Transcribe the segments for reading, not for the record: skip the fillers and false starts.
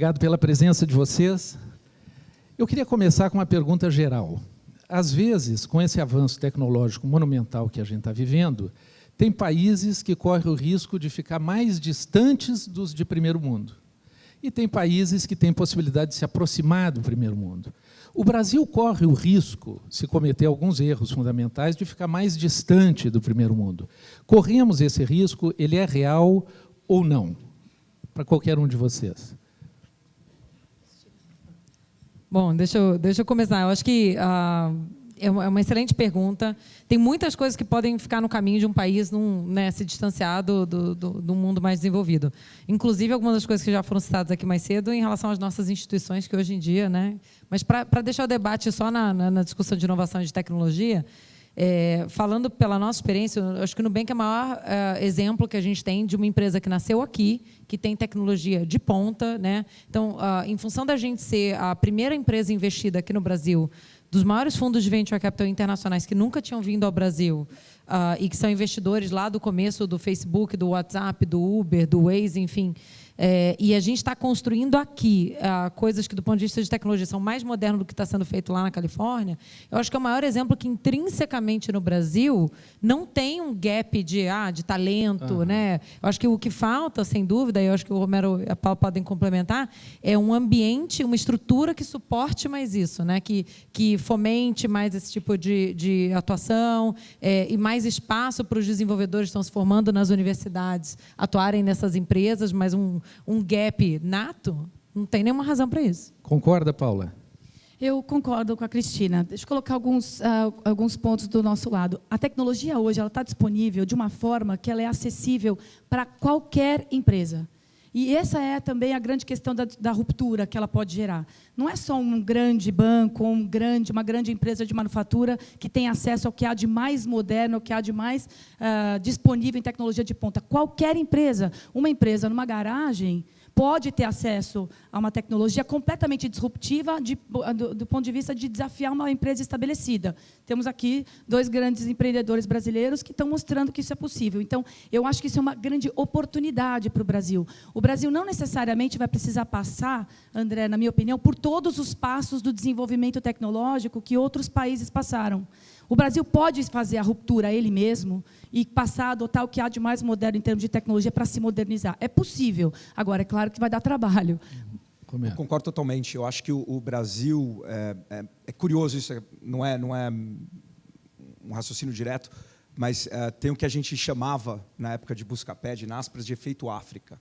Obrigado pela presença de vocês. Eu queria começar com uma pergunta geral. Às vezes, com esse avanço tecnológico monumental que a gente está vivendo, tem países que correm o risco de ficar mais distantes dos de primeiro mundo. E tem países que têm possibilidade de se aproximar do primeiro mundo. O Brasil corre o risco, se cometer alguns erros fundamentais, de ficar mais distante do primeiro mundo. Corremos esse risco, ele é real ou não? Para qualquer um de vocês. Bom, deixa eu começar. Eu acho que é uma excelente pergunta. Tem muitas coisas que podem ficar no caminho de um país se distanciar do mundo mais desenvolvido. Inclusive, algumas das coisas que já foram citadas aqui mais cedo em relação às nossas instituições, que hoje em dia... Mas, para deixar o debate só na discussão de inovação e de tecnologia, falando pela nossa experiência, eu acho que o Nubank é o maior exemplo que a gente tem de uma empresa que nasceu aqui, que tem tecnologia de ponta. Então, em função da gente ser a primeira empresa investida aqui no Brasil, dos maiores fundos de venture capital internacionais que nunca tinham vindo ao Brasil e que são investidores lá do começo do Facebook, do WhatsApp, do Uber, do Waze, enfim. E a gente está construindo aqui coisas que, do ponto de vista de tecnologia, são mais modernas do que está sendo feito lá na Califórnia. Eu acho que é o maior exemplo que, intrinsecamente, no Brasil, não tem um gap de talento. Uhum. Eu acho que o que falta, sem dúvida, e eu acho que o Romero e a Paula podem complementar, é um ambiente, uma estrutura que suporte mais isso, que fomente mais esse tipo de atuação e mais espaço para os desenvolvedores que estão se formando nas universidades atuarem nessas empresas, mas um gap nato, não tem nenhuma razão para isso. Concorda, Paula? Eu concordo com a Cristina. Deixa eu colocar alguns pontos do nosso lado. A tecnologia hoje está disponível de uma forma que ela é acessível para qualquer empresa. E essa é também a grande questão da ruptura que ela pode gerar. Não é só um grande banco ou uma grande empresa de manufatura que tem acesso ao que há de mais moderno, ao que há de mais disponível em tecnologia de ponta. Qualquer empresa, uma empresa numa garagem, pode ter acesso a uma tecnologia completamente disruptiva do ponto de vista de desafiar uma empresa estabelecida. Temos aqui 2 grandes empreendedores brasileiros que estão mostrando que isso é possível. Então, eu acho que isso é uma grande oportunidade para o Brasil. O Brasil não necessariamente vai precisar passar, André, na minha opinião, por todos os passos do desenvolvimento tecnológico que outros países passaram. O Brasil pode fazer a ruptura ele mesmo e passar a adotar o que há de mais moderno em termos de tecnologia para se modernizar. É possível. Agora, é claro que vai dar trabalho. Eu concordo totalmente. Eu acho que o Brasil... É curioso isso, não é um raciocínio direto, mas tem o que a gente chamava, na época de Buscapé, de Naspers, de efeito África.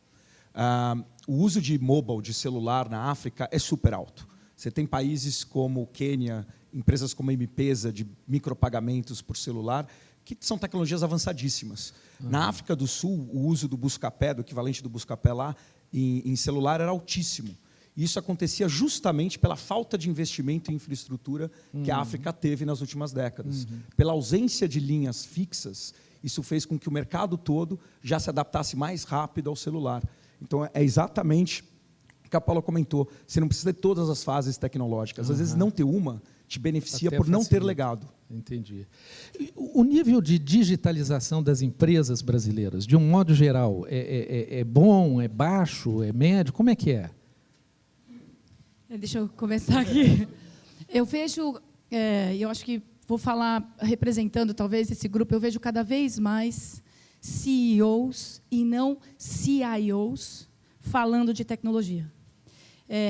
O uso de mobile, de celular na África, é super alto. Você tem países como o Quênia, empresas como a M-Pesa, de micropagamentos por celular, que são tecnologias avançadíssimas. Na África do Sul, o uso do Buscapé, do equivalente do Buscapé lá, em celular, era altíssimo. E isso acontecia justamente pela falta de investimento em infraestrutura que a África teve nas últimas décadas. Pela ausência de linhas fixas, isso fez com que o mercado todo já se adaptasse mais rápido ao celular. Então, é exatamente o que a Paula comentou. Você não precisa de todas as fases tecnológicas. Às vezes, não ter uma te beneficia até por não ter legado. Entendi. O nível de digitalização das empresas brasileiras, de um modo geral, é bom, é baixo, é médio? Como é que é? Deixa eu começar aqui. Eu vejo, eu acho que vou falar representando talvez esse grupo, eu vejo cada vez mais CEOs e não CIOs falando de tecnologia.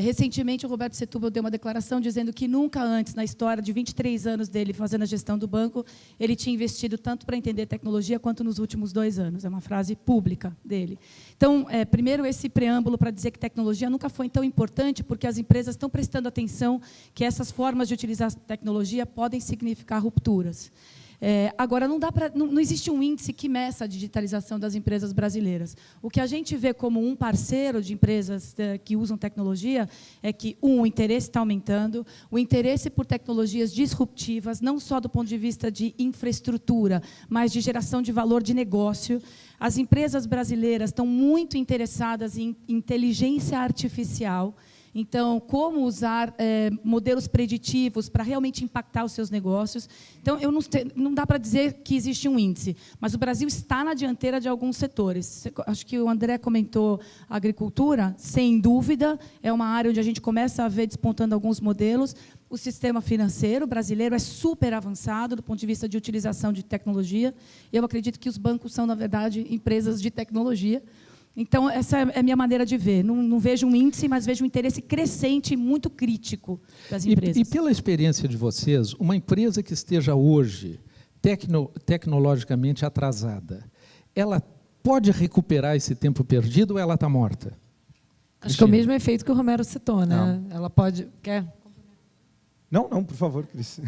Recentemente, o Roberto Setúbal deu uma declaração dizendo que nunca antes, na história de 23 anos dele fazendo a gestão do banco, ele tinha investido tanto para entender tecnologia quanto nos últimos 2 anos. É uma frase pública dele. Então, primeiro, esse preâmbulo para dizer que tecnologia nunca foi tão importante, porque as empresas estão prestando atenção que essas formas de utilizar tecnologia podem significar rupturas. Agora, não existe um índice que meça a digitalização das empresas brasileiras. O que a gente vê como um parceiro de empresas que usam tecnologia é que, o interesse está aumentando, o interesse por tecnologias disruptivas, não só do ponto de vista de infraestrutura, mas de geração de valor de negócio. As empresas brasileiras estão muito interessadas em inteligência artificial. Então, como usar modelos preditivos para realmente impactar os seus negócios. Então, não dá para dizer que existe um índice, mas o Brasil está na dianteira de alguns setores. Acho que o André comentou a agricultura, sem dúvida, é uma área onde a gente começa a ver despontando alguns modelos. O sistema financeiro brasileiro é super avançado do ponto de vista de utilização de tecnologia. Eu acredito que os bancos são, na verdade, empresas de tecnologia. Então, essa é a minha maneira de ver. Não vejo um índice, mas vejo um interesse crescente e muito crítico das empresas. E pela experiência de vocês, uma empresa que esteja hoje tecnologicamente atrasada, ela pode recuperar esse tempo perdido ou ela está morta? Acho que é o mesmo efeito que o Romero citou, né? Ela pode... Quer? Não, por favor, Cris.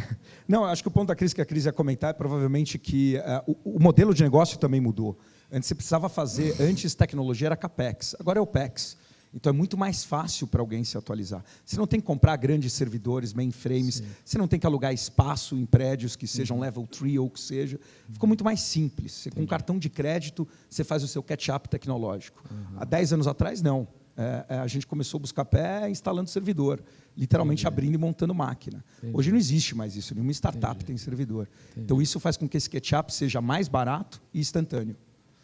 Não, acho que o ponto da Cris que a Cris ia comentar é provavelmente que o modelo de negócio também mudou. Antes você precisava fazer, antes tecnologia era CAPEX, agora é OPEX. Então é muito mais fácil para alguém se atualizar. Você não tem que comprar grandes servidores, mainframes, sim, você não tem que alugar espaço em prédios que sejam level 3 ou que seja. Ficou muito mais simples. Você, com um cartão de crédito, você faz o seu catch-up tecnológico. Há 10 anos atrás, não. A gente começou a buscar pé instalando servidor, literalmente abrindo e montando máquina. Hoje não existe mais isso, nenhuma startup tem servidor. Então isso faz com que esse catch-up seja mais barato e instantâneo.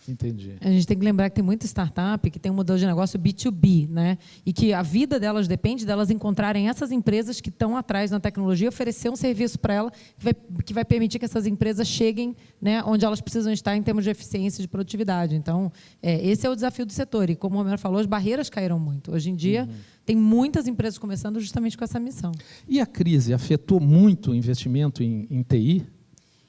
Entendi. A gente tem que lembrar que tem muita startup que tem um modelo de negócio B2B, né? E que a vida delas depende delas encontrarem essas empresas que estão atrás na tecnologia e oferecer um serviço para ela que vai permitir que essas empresas cheguem, né, onde elas precisam estar em termos de eficiência e de produtividade. Então, esse é o desafio do setor. E, como o Romero falou, as barreiras caíram muito. Hoje em dia, tem muitas empresas começando justamente com essa missão. E a crise afetou muito o investimento em TI?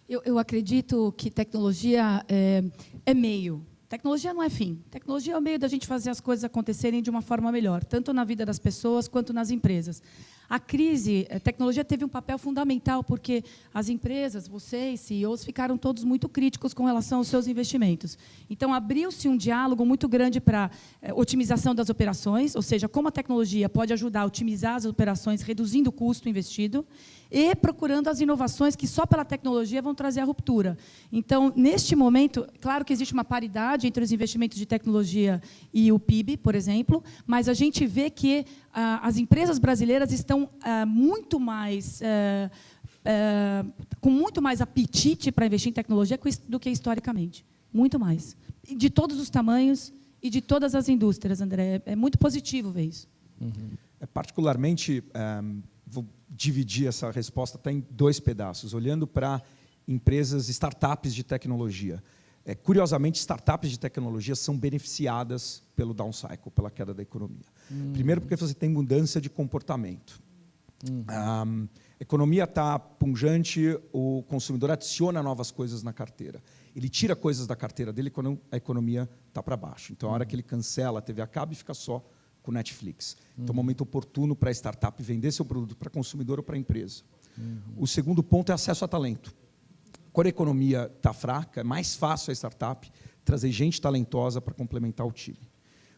Eu acredito que tecnologia é meio. Tecnologia não é fim. Tecnologia é o meio da gente fazer as coisas acontecerem de uma forma melhor, tanto na vida das pessoas quanto nas empresas. A crise, a tecnologia teve um papel fundamental, porque as empresas, vocês, CEOs, ficaram todos muito críticos com relação aos seus investimentos. Então, abriu-se um diálogo muito grande para otimização das operações, ou seja, como a tecnologia pode ajudar a otimizar as operações, reduzindo o custo investido, e procurando as inovações que só pela tecnologia vão trazer a ruptura. Então, neste momento, claro que existe uma paridade entre os investimentos de tecnologia e o PIB, por exemplo, mas a gente vê que as empresas brasileiras estão com muito mais apetite para investir em tecnologia do que historicamente. Muito mais. De todos os tamanhos e de todas as indústrias, André. É muito positivo ver isso. Particularmente, vou dividir essa resposta até em dois pedaços, olhando para empresas, startups de tecnologia. Curiosamente, startups de tecnologia são beneficiadas pelo down cycle, pela queda da economia. Primeiro, porque você tem mudança de comportamento. A economia está pungente, o consumidor adiciona novas coisas na carteira. Ele tira coisas da carteira dele quando a economia está para baixo. Então, a hora que ele cancela a TV a cabo, fica só com Netflix. Então, é um momento oportuno para a startup vender seu produto para consumidor ou para a empresa. O segundo ponto é acesso a talento. Quando a economia está fraca, é mais fácil a startup trazer gente talentosa para complementar o time.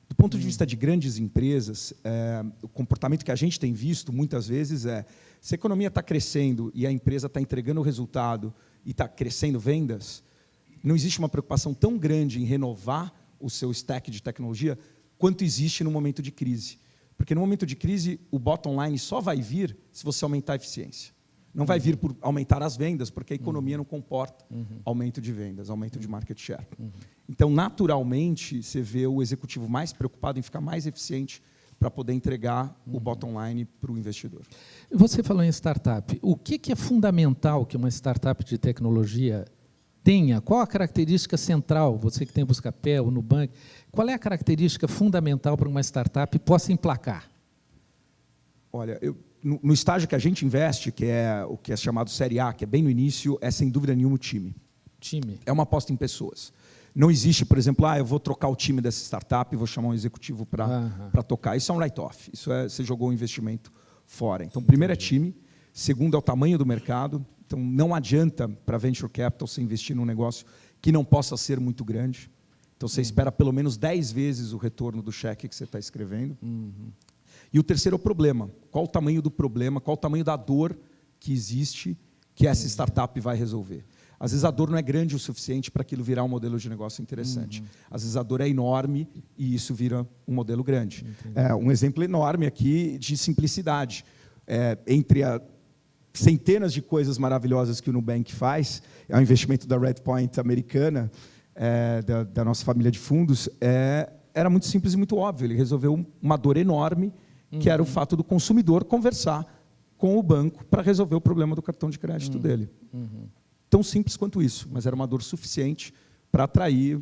Do ponto de vista de grandes empresas, o comportamento que a gente tem visto muitas vezes se a economia está crescendo e a empresa está entregando o resultado e está crescendo vendas, não existe uma preocupação tão grande em renovar o seu stack de tecnologia quanto existe no momento de crise. Porque no momento de crise, o bottom line só vai vir se você aumentar a eficiência. Não vai vir por aumentar as vendas, porque a economia não comporta aumento de vendas, aumento de market share. Então, naturalmente, você vê o executivo mais preocupado em ficar mais eficiente para poder entregar o bottom line para o investidor. Você falou em startup. O que é fundamental que uma startup de tecnologia tenha? Qual a característica central? Você que tem Buscapé ou Nubank, qual é a característica fundamental para uma startup possa emplacar? Olha, no estágio que a gente investe, que é o que é chamado Série A, que é bem no início, é sem dúvida nenhuma o time. É uma aposta em pessoas. Não existe, por exemplo, eu vou trocar o time dessa startup e vou chamar um executivo para tocar. Isso é um write-off. Você jogou o investimento fora. Então, primeiro é time. Segundo é o tamanho do mercado. Então, não adianta para Venture Capital você investir num negócio que não possa ser muito grande. Então, você espera pelo menos 10 vezes o retorno do cheque que você está escrevendo. E o terceiro é o problema. Qual o tamanho do problema, qual o tamanho da dor que existe que essa startup vai resolver? Às vezes a dor não é grande o suficiente para aquilo virar um modelo de negócio interessante. Às vezes a dor é enorme e isso vira um modelo grande. Um exemplo enorme aqui de simplicidade. Entre centenas de coisas maravilhosas que o Nubank faz, é um investimento da Redpoint americana, da nossa família de fundos, era muito simples e muito óbvio. Ele resolveu uma dor enorme, que era o fato do consumidor conversar com o banco para resolver o problema do cartão de crédito dele. Tão simples quanto isso, mas era uma dor suficiente para atrair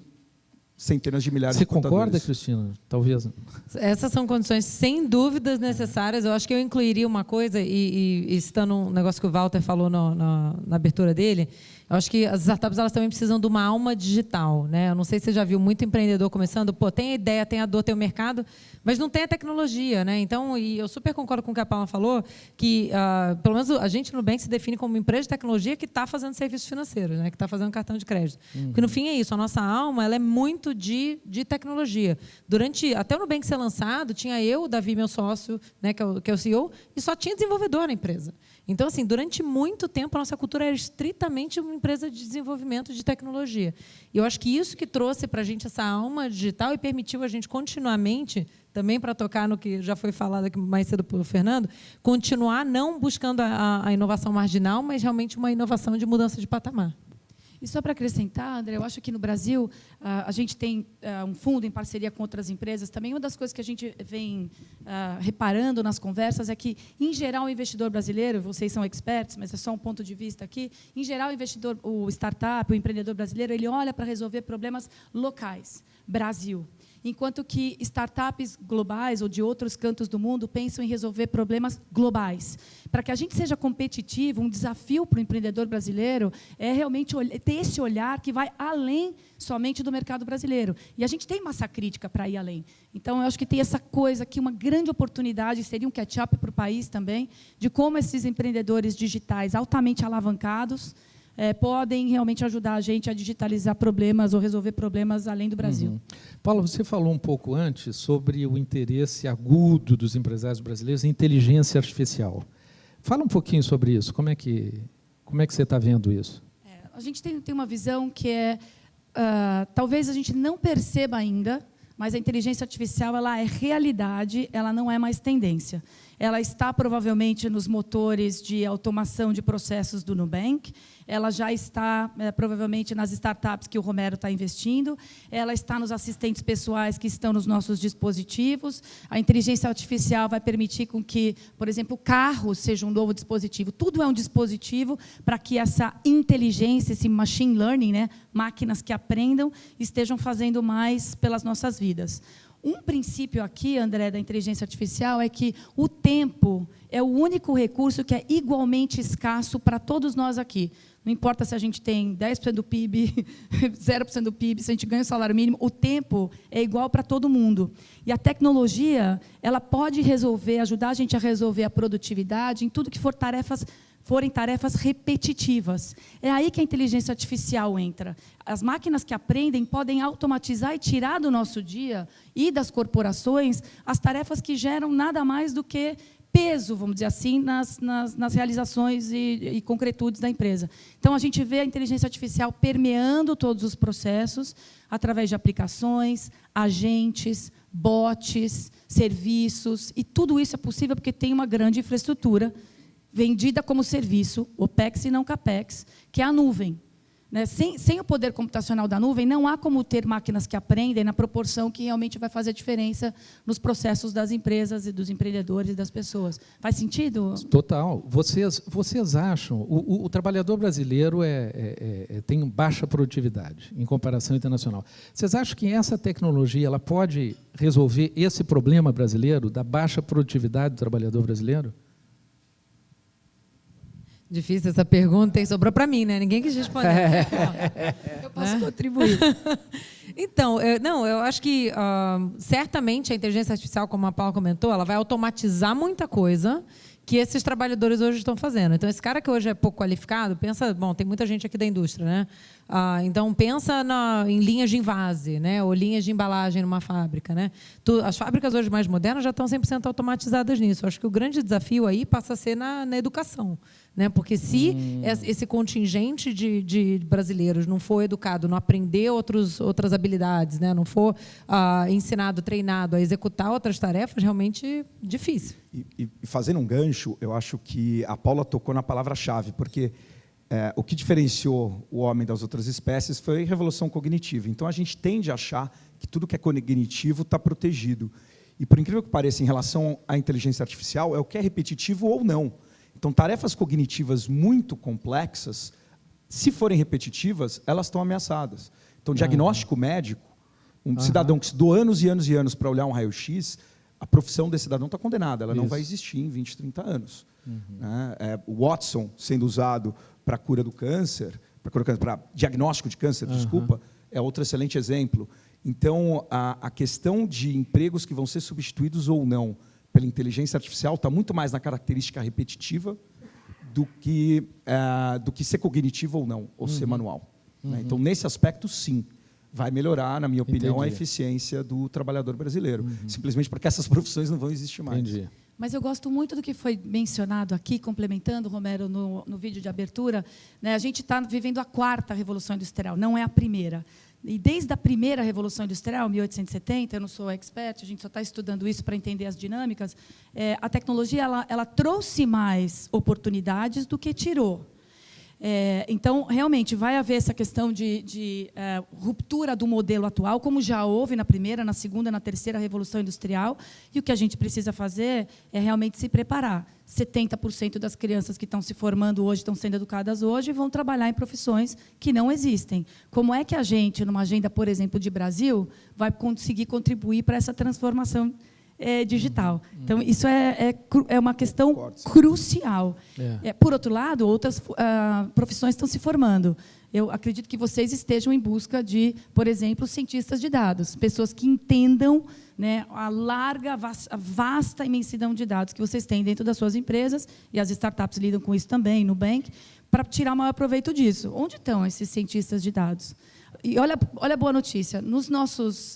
centenas de milhares de contadores. Você concorda, Cristina? Talvez. Essas são condições, sem dúvidas, necessárias. Eu acho que eu incluiria uma coisa, e citando um negócio que o Walter falou na abertura dele, eu acho que as startups elas também precisam de uma alma digital, né? Eu não sei se você já viu muito empreendedor começando, tem a ideia, tem a dor, tem o mercado, mas não tem a tecnologia, né? Então, e eu super concordo com o que a Paula falou, que pelo menos a gente no Nubank se define como uma empresa de tecnologia que está fazendo serviços financeiros, né? Que está fazendo cartão de crédito. Porque no fim é isso, a nossa alma ela é muito de tecnologia. Até o Nubank ser lançado, tinha eu, o Davi, meu sócio, né, que é o CEO, e só tinha desenvolvedor na empresa. Então, assim, durante muito tempo, a nossa cultura era estritamente uma empresa de desenvolvimento de tecnologia. E eu acho que isso que trouxe para a gente essa alma digital e permitiu a gente continuamente, também para tocar no que já foi falado aqui mais cedo pelo Fernando, continuar não buscando a inovação marginal, mas realmente uma inovação de mudança de patamar. E só para acrescentar, André, eu acho que no Brasil a gente tem um fundo em parceria com outras empresas. Também uma das coisas que a gente vem reparando nas conversas é que, em geral, o investidor brasileiro, vocês são experts, mas é só um ponto de vista aqui, em geral, o startup, o empreendedor brasileiro, ele olha para resolver problemas locais, Brasil. Enquanto que startups globais ou de outros cantos do mundo pensam em resolver problemas globais. Para que a gente seja competitivo, um desafio para o empreendedor brasileiro é realmente ter esse olhar que vai além somente do mercado brasileiro. E a gente tem massa crítica para ir além. Então, eu acho que tem essa coisa aqui, uma grande oportunidade, seria um catch-up para o país também, de como esses empreendedores digitais altamente alavancados podem realmente ajudar a gente a digitalizar problemas ou resolver problemas além do Brasil. Paula, você falou um pouco antes sobre o interesse agudo dos empresários brasileiros em inteligência artificial. Fala um pouquinho sobre isso. Como é que você está vendo isso? A gente tem uma visão que talvez a gente não perceba ainda, mas a inteligência artificial ela é realidade, ela não é mais tendência. Ela está provavelmente nos motores de automação de processos do Nubank, ela já está provavelmente nas startups que o Romero está investindo, ela está nos assistentes pessoais que estão nos nossos dispositivos. A inteligência artificial vai permitir com que, por exemplo, o carro seja um novo dispositivo. Tudo é um dispositivo para que essa inteligência, esse machine learning, né, máquinas que aprendam, estejam fazendo mais pelas nossas vidas. Um princípio aqui, André, da inteligência artificial é que o tempo é o único recurso que é igualmente escasso para todos nós aqui. Não importa se a gente tem 10% do PIB, 0% do PIB, se a gente ganha o salário mínimo, o tempo é igual para todo mundo. E a tecnologia ela pode ajudar a gente a resolver a produtividade em tudo que forem tarefas repetitivas. É aí que a inteligência artificial entra. As máquinas que aprendem podem automatizar e tirar do nosso dia e das corporações as tarefas que geram nada mais do que peso, vamos dizer assim, nas realizações e concretudes da empresa. Então, a gente vê a inteligência artificial permeando todos os processos através de aplicações, agentes, bots, serviços, e tudo isso é possível porque tem uma grande infraestrutura vendida como serviço, OPEX e não CAPEX, que é a nuvem. Né? Sem o poder computacional da nuvem, não há como ter máquinas que aprendem na proporção que realmente vai fazer diferença nos processos das empresas e dos empreendedores e das pessoas. Faz sentido? Total. Vocês acham... O trabalhador brasileiro tem baixa produtividade em comparação internacional. Vocês acham que essa tecnologia ela pode resolver esse problema brasileiro da baixa produtividade do trabalhador brasileiro? Difícil essa pergunta, sobrou para mim, né? Ninguém quis responder. Eu posso contribuir. Então, eu acho que certamente a inteligência artificial, como a Paula comentou, ela vai automatizar muita coisa que esses trabalhadores hoje estão fazendo. Então, esse cara que hoje é pouco qualificado, pensa, tem muita gente aqui da indústria, né? Então, pensa em linhas de envase, né? Ou linhas de embalagem numa fábrica, né? As fábricas hoje mais modernas já estão 100% automatizadas nisso. Eu acho que o grande desafio aí passa a ser na educação, né? Porque se esse contingente de brasileiros não for educado, não aprender outras habilidades, né? Não for ensinado, treinado a executar outras tarefas, realmente difícil. E fazendo um gancho, eu acho que a Paula tocou na palavra-chave, porque o que diferenciou o homem das outras espécies foi a revolução cognitiva. Então, a gente tende a achar que tudo que é cognitivo está protegido. E, por incrível que pareça, em relação à inteligência artificial, é o que é repetitivo ou não. Então, tarefas cognitivas muito complexas, se forem repetitivas, elas estão ameaçadas. Então, diagnóstico médico, um cidadão que estudou anos e anos e anos para olhar um raio-x, a profissão desse cidadão está condenada, ela não vai existir em 20, 30 anos. O Watson sendo usado para cura do câncer, para diagnóstico de câncer, desculpa, é outro excelente exemplo. Então, a questão de empregos que vão ser substituídos ou não pela inteligência artificial está muito mais na característica repetitiva do que ser cognitivo ou não, ou ser manual. Né? Então, nesse aspecto, sim, vai melhorar, na minha opinião, a eficiência do trabalhador brasileiro. Simplesmente porque essas profissões não vão existir mais. Entendi. Mas eu gosto muito do que foi mencionado aqui, complementando, Romero, no vídeo de abertura. Né, a gente está vivendo a 4ª Revolução Industrial, não é a primeira. E desde a primeira Revolução Industrial, 1870, eu não sou expert, a gente só está estudando isso para entender as dinâmicas, a tecnologia ela trouxe mais oportunidades do que tirou. Então, realmente, vai haver essa questão de ruptura do modelo atual, como já houve na primeira, na segunda, na terceira Revolução Industrial, e o que a gente precisa fazer é realmente se preparar. 70% das crianças que estão se formando hoje, estão sendo educadas hoje, vão trabalhar em profissões que não existem. Como é que a gente, numa agenda, por exemplo, de Brasil, vai conseguir contribuir para essa transformação digital? Então, isso é uma questão crucial. Por outro lado, outras profissões estão se formando. Eu acredito que vocês estejam em busca de, por exemplo, cientistas de dados, pessoas que entendam, né, a vasta imensidão de dados que vocês têm dentro das suas empresas, e as startups lidam com isso também, Nubank, para tirar o maior proveito disso. Onde estão esses cientistas de dados? E olha a boa notícia,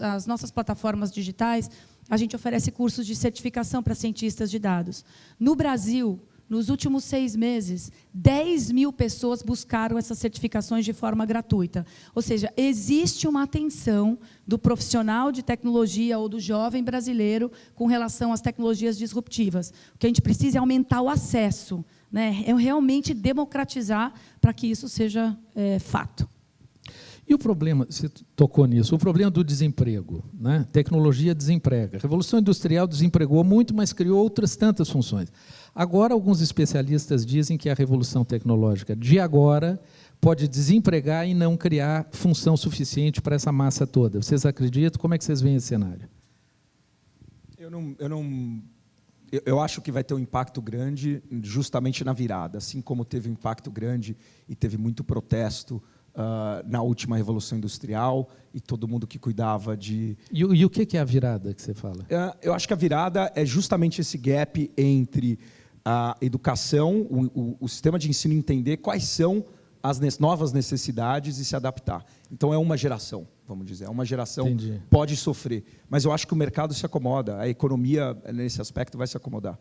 as nossas plataformas digitais, a gente oferece cursos de certificação para cientistas de dados. No Brasil, nos últimos 6 meses, 10.000 pessoas buscaram essas certificações de forma gratuita. Ou seja, existe uma atenção do profissional de tecnologia ou do jovem brasileiro com relação às tecnologias disruptivas. O que a gente precisa é aumentar o acesso, né? É realmente democratizar para que isso seja fato. E o problema, você tocou nisso, o problema do desemprego, né? Tecnologia desemprega. A Revolução Industrial desempregou muito, mas criou outras tantas funções. Agora, alguns especialistas dizem que a revolução tecnológica de agora pode desempregar e não criar função suficiente para essa massa toda. Vocês acreditam? Como é que vocês veem esse cenário? Eu acho que vai ter um impacto grande justamente na virada, assim como teve um impacto grande e teve muito protesto na última Revolução Industrial, e todo mundo que cuidava de... E o que é a virada que você fala? Eu acho que a virada é justamente esse gap entre a educação, o sistema de ensino entender quais são as novas necessidades e se adaptar. Então, é uma geração, vamos dizer. Uma geração pode sofrer, mas eu acho que o mercado se acomoda, a economia, nesse aspecto, vai se acomodar.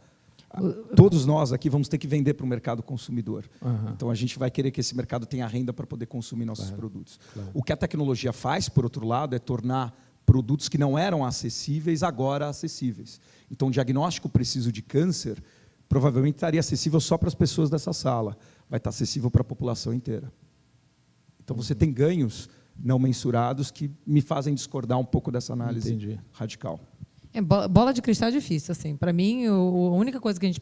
Todos nós aqui vamos ter que vender para o mercado consumidor. Então, a gente vai querer que esse mercado tenha renda para poder consumir nossos produtos. O que a tecnologia faz, por outro lado, é tornar produtos que não eram acessíveis, agora acessíveis. Então, o diagnóstico preciso de câncer provavelmente estaria acessível só para as pessoas dessa sala. Vai estar acessível para a população inteira. Então, você tem ganhos não mensurados que me fazem discordar um pouco dessa análise radical. Bola de cristal é difícil, assim. Para mim, a única coisa que a gente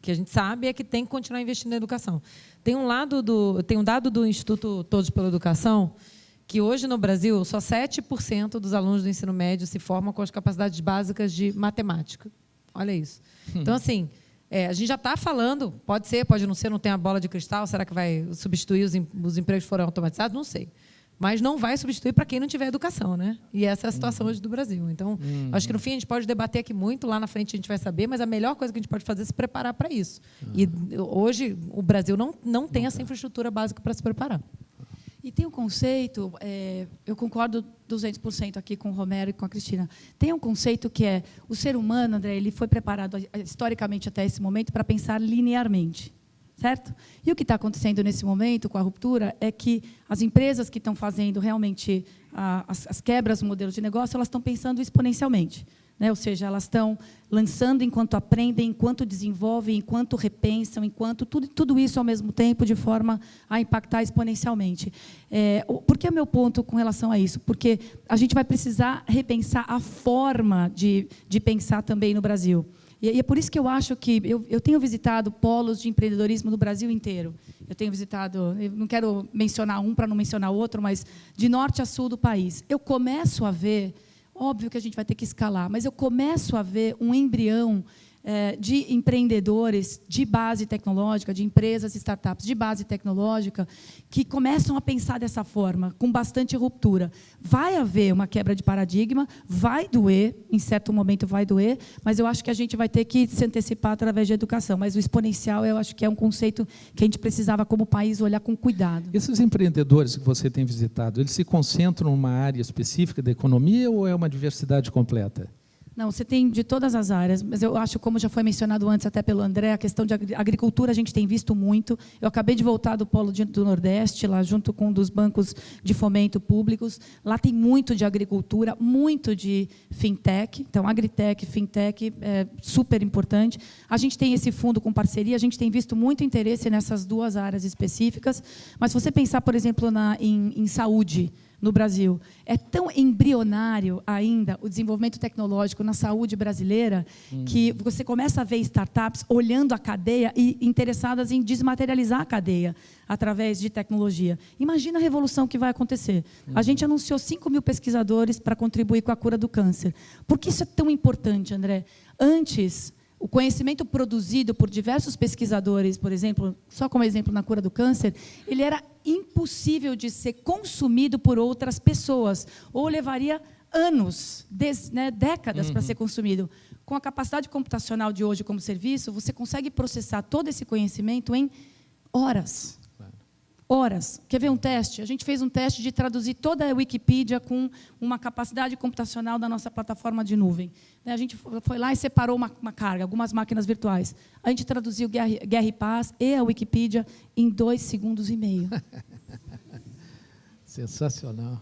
que a gente sabe é que tem que continuar investindo na educação. Tem um dado do Instituto Todos pela Educação que hoje no Brasil só 7% dos alunos do ensino médio se formam com as capacidades básicas de matemática. Olha isso. Então, assim, a gente já está falando, pode ser, pode não ser, não tem a bola de cristal, será que vai substituir os empregos que foram automatizados? Não sei. Mas não vai substituir para quem não tiver educação, né? E essa é a situação hoje do Brasil. Então, acho que no fim a gente pode debater aqui muito, lá na frente a gente vai saber, mas a melhor coisa que a gente pode fazer é se preparar para isso. E hoje o Brasil não tem essa infraestrutura básica para se preparar. E tem um conceito, eu concordo 200% aqui com o Romero e com a Cristina, tem um conceito que é, o ser humano, André, ele foi preparado historicamente até esse momento para pensar linearmente. certo? E o que está acontecendo nesse momento com a ruptura é que as empresas que estão fazendo realmente as quebras no modelo de negócio, elas estão pensando exponencialmente. Né? Ou seja, elas estão lançando enquanto aprendem, enquanto desenvolvem, enquanto repensam, enquanto tudo isso ao mesmo tempo, de forma a impactar exponencialmente. Por que é o meu ponto com relação a isso? Porque a gente vai precisar repensar a forma de pensar também no Brasil. E é por isso que eu acho que eu tenho visitado polos de empreendedorismo no Brasil inteiro. Eu tenho visitado, eu não quero mencionar um para não mencionar outro, mas de norte a sul do país. Eu começo a ver, óbvio que a gente vai ter que escalar, mas eu começo a ver um embrião de empreendedores de base tecnológica, de empresas e startups de base tecnológica, que começam a pensar dessa forma, com bastante ruptura. Vai haver uma quebra de paradigma, vai doer, em certo momento vai doer, mas eu acho que a gente vai ter que se antecipar através de educação. Mas o exponencial, eu acho que é um conceito que a gente precisava, como país, olhar com cuidado. Esses empreendedores que você tem visitado, eles se concentram numa área específica da economia ou é uma diversidade completa? Não, você tem de todas as áreas, mas eu acho, como já foi mencionado antes até pelo André, a questão de agricultura a gente tem visto muito. Eu acabei de voltar do Polo do Nordeste, lá junto com um dos bancos de fomento públicos. Lá tem muito de agricultura, muito de fintech. Então, agritech, fintech, é super importante. A gente tem esse fundo com parceria, a gente tem visto muito interesse nessas duas áreas específicas. Mas se você pensar, por exemplo, em saúde, no Brasil, é tão embrionário ainda o desenvolvimento tecnológico na saúde brasileira que você começa a ver startups olhando a cadeia e interessadas em desmaterializar a cadeia através de tecnologia. Imagina a revolução que vai acontecer. A gente anunciou 5.000 pesquisadores para contribuir com a cura do câncer. Por que isso é tão importante, André? Antes, o conhecimento produzido por diversos pesquisadores, por exemplo, só como exemplo na cura do câncer, ele era impossível de ser consumido por outras pessoas, ou levaria anos, décadas para ser consumido. Com a capacidade computacional de hoje como serviço, você consegue processar todo esse conhecimento em horas. Horas. Quer ver um teste? A gente fez um teste de traduzir toda a Wikipedia com uma capacidade computacional da nossa plataforma de nuvem. A gente foi lá e separou uma carga, algumas máquinas virtuais. A gente traduziu Guerra e Paz e a Wikipedia em 2,5 segundos. Sensacional.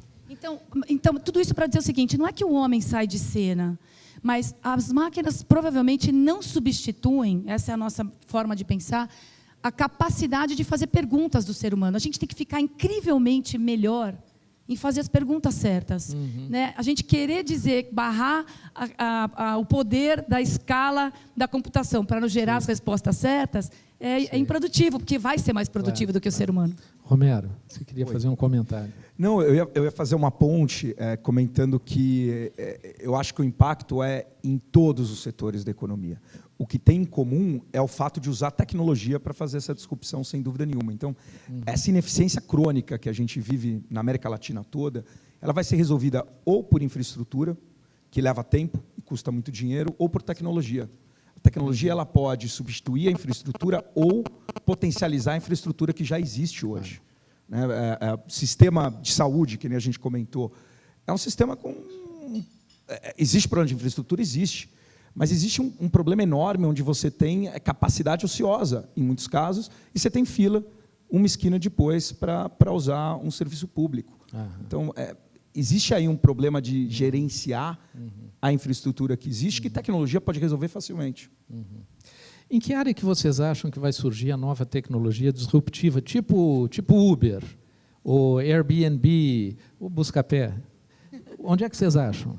Então, tudo isso para dizer o seguinte, não é que o homem sai de cena, mas as máquinas provavelmente não substituem, essa é a nossa forma de pensar, a capacidade de fazer perguntas do ser humano. A gente tem que ficar incrivelmente melhor em fazer as perguntas certas. Né? A gente querer barrar o poder da escala da computação para nos gerar as respostas certas é improdutivo, porque vai ser mais produtivo do que o ser humano. Romero, você queria fazer um comentário? Não, eu ia fazer uma ponte comentando que eu acho que o impacto é em todos os setores da economia. O que tem em comum é o fato de usar tecnologia para fazer essa disrupção, sem dúvida nenhuma. Então, essa ineficiência crônica que a gente vive na América Latina toda, ela vai ser resolvida ou por infraestrutura, que leva tempo e custa muito dinheiro, ou por tecnologia. A tecnologia ela pode substituir a infraestrutura ou potencializar a infraestrutura que já existe hoje. O sistema de saúde, que nem a gente comentou, é um sistema com... Existe problema de infraestrutura? Existe. Mas existe um problema enorme onde você tem capacidade ociosa, em muitos casos, e você tem fila, uma esquina depois, para usar um serviço público. Então, existe aí um problema de gerenciar a infraestrutura que existe, que tecnologia pode resolver facilmente. Em que área que vocês acham que vai surgir a nova tecnologia disruptiva, tipo Uber, ou Airbnb, ou Buscapé? Onde é que vocês acham?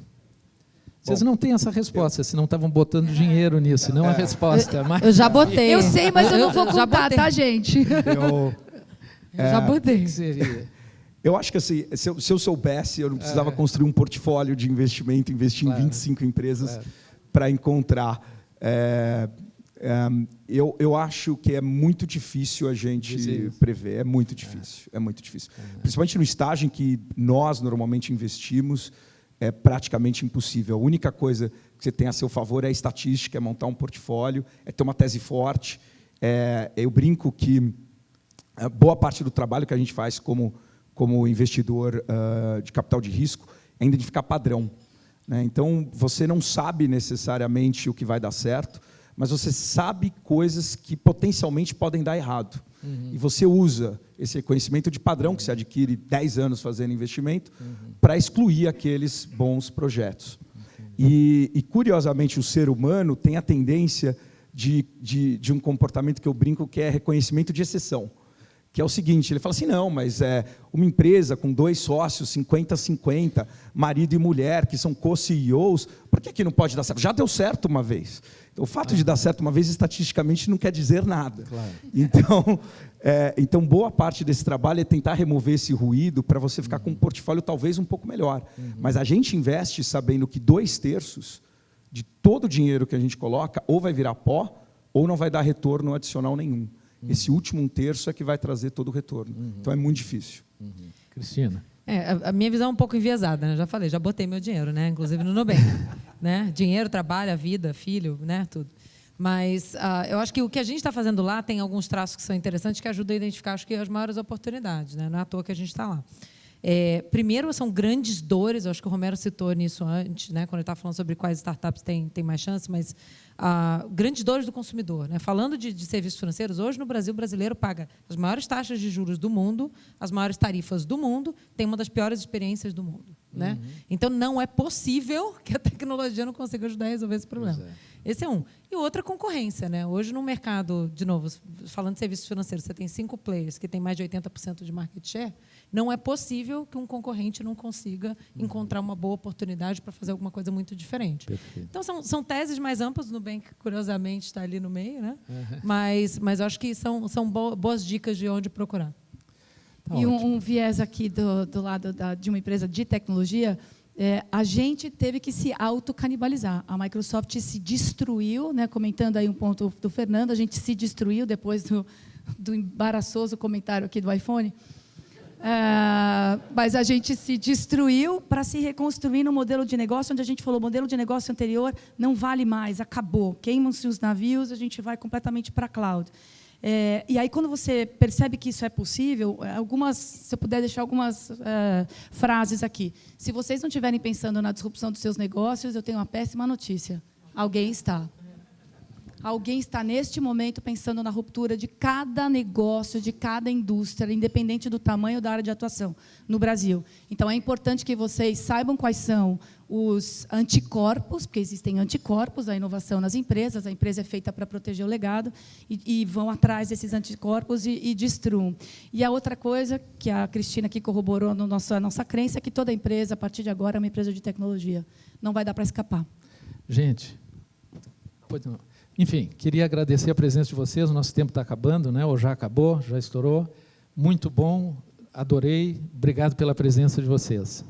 Vocês não têm essa resposta, senão estavam botando dinheiro nisso, não a resposta. Mas... Eu já botei. Eu sei, mas eu não vou já contar, botei. tá, gente? Eu já botei. O que seria? Eu acho que assim, se eu soubesse, eu não precisava construir um portfólio de investimento, investir em 25 empresas para encontrar. Eu acho que é muito difícil a gente prever, é muito difícil. Principalmente no estágio em que nós normalmente investimos, é praticamente impossível. A única coisa que você tem a seu favor é a estatística, é montar um portfólio, é ter uma tese forte. Eu brinco que boa parte do trabalho que a gente faz como investidor de capital de risco é identificar padrão. Né? Então, você não sabe necessariamente o que vai dar certo, mas você sabe coisas que potencialmente podem dar errado. E você usa esse conhecimento de padrão que você adquire 10 anos fazendo investimento para excluir aqueles bons projetos. E, curiosamente, o ser humano tem a tendência de um comportamento que eu brinco que é reconhecimento de exceção. Que é o seguinte, ele fala assim, não, mas uma empresa com 2 sócios, 50-50, marido e mulher, que são co-CEOs, por que não pode dar certo? Já deu certo uma vez. Então, o fato de dar certo uma vez, estatisticamente, não quer dizer nada. Claro. Então, boa parte desse trabalho é tentar remover esse ruído para você ficar com um portfólio talvez um pouco melhor. Mas a gente investe sabendo que 2/3 de todo o dinheiro que a gente coloca ou vai virar pó ou não vai dar retorno adicional nenhum. Esse último 1/3 é que vai trazer todo o retorno. Então, é muito difícil. Cristina? A minha visão é um pouco enviesada, né? Já falei, já botei meu dinheiro, né? Inclusive no Nubank. Né? Dinheiro, trabalho, vida, filho, né? Tudo. Mas eu acho que o que a gente está fazendo lá tem alguns traços que são interessantes que ajudam a identificar, acho que, as maiores oportunidades. Né? Não é à toa que a gente está lá. Primeiro, são grandes dores, eu acho que o Romero citou nisso antes, né? Quando ele estava falando sobre quais startups têm mais chance, mas grandes dores do consumidor. Né? Falando de serviços financeiros, hoje no Brasil, o brasileiro paga as maiores taxas de juros do mundo, as maiores tarifas do mundo, tem uma das piores experiências do mundo. Né? Então, não é possível que a tecnologia não consiga ajudar a resolver esse problema. Esse é um. E outra, concorrência. Né? Hoje, no mercado, de novo, falando de serviços financeiros, você tem 5 players que têm mais de 80% de market share, não é possível que um concorrente não consiga encontrar uma boa oportunidade para fazer alguma coisa muito diferente. Perfeito. Então, são teses mais amplas, no Nubank, curiosamente, está ali no meio, né? Mas eu acho que são boas dicas de onde procurar. Tá, e um viés aqui do lado de uma empresa de tecnologia, a gente teve que se autocanibalizar. A Microsoft se destruiu, né, comentando aí um ponto do Fernando, a gente se destruiu depois do embaraçoso comentário aqui do iPhone. Mas a gente se destruiu para se reconstruir no modelo de negócio, onde a gente falou, o modelo de negócio anterior não vale mais, acabou. Queimam-se os navios, a gente vai completamente para a cloud. E aí, quando você percebe que isso é possível, se eu puder deixar algumas frases aqui. Se vocês não estiverem pensando na disrupção dos seus negócios, eu tenho uma péssima notícia. Alguém está. Alguém está, neste momento, pensando na ruptura de cada negócio, de cada indústria, independente do tamanho da área de atuação, no Brasil. Então, é importante que vocês saibam quais são os anticorpos, porque existem anticorpos da inovação nas empresas, a empresa é feita para proteger o legado, e vão atrás desses anticorpos e destruam. E a outra coisa, que a Cristina aqui corroborou a nossa crença, é que toda empresa, a partir de agora, é uma empresa de tecnologia. Não vai dar para escapar. Gente, enfim, queria agradecer a presença de vocês, o nosso tempo está acabando, né? Ou já acabou, já estourou. Muito bom, adorei, obrigado pela presença de vocês.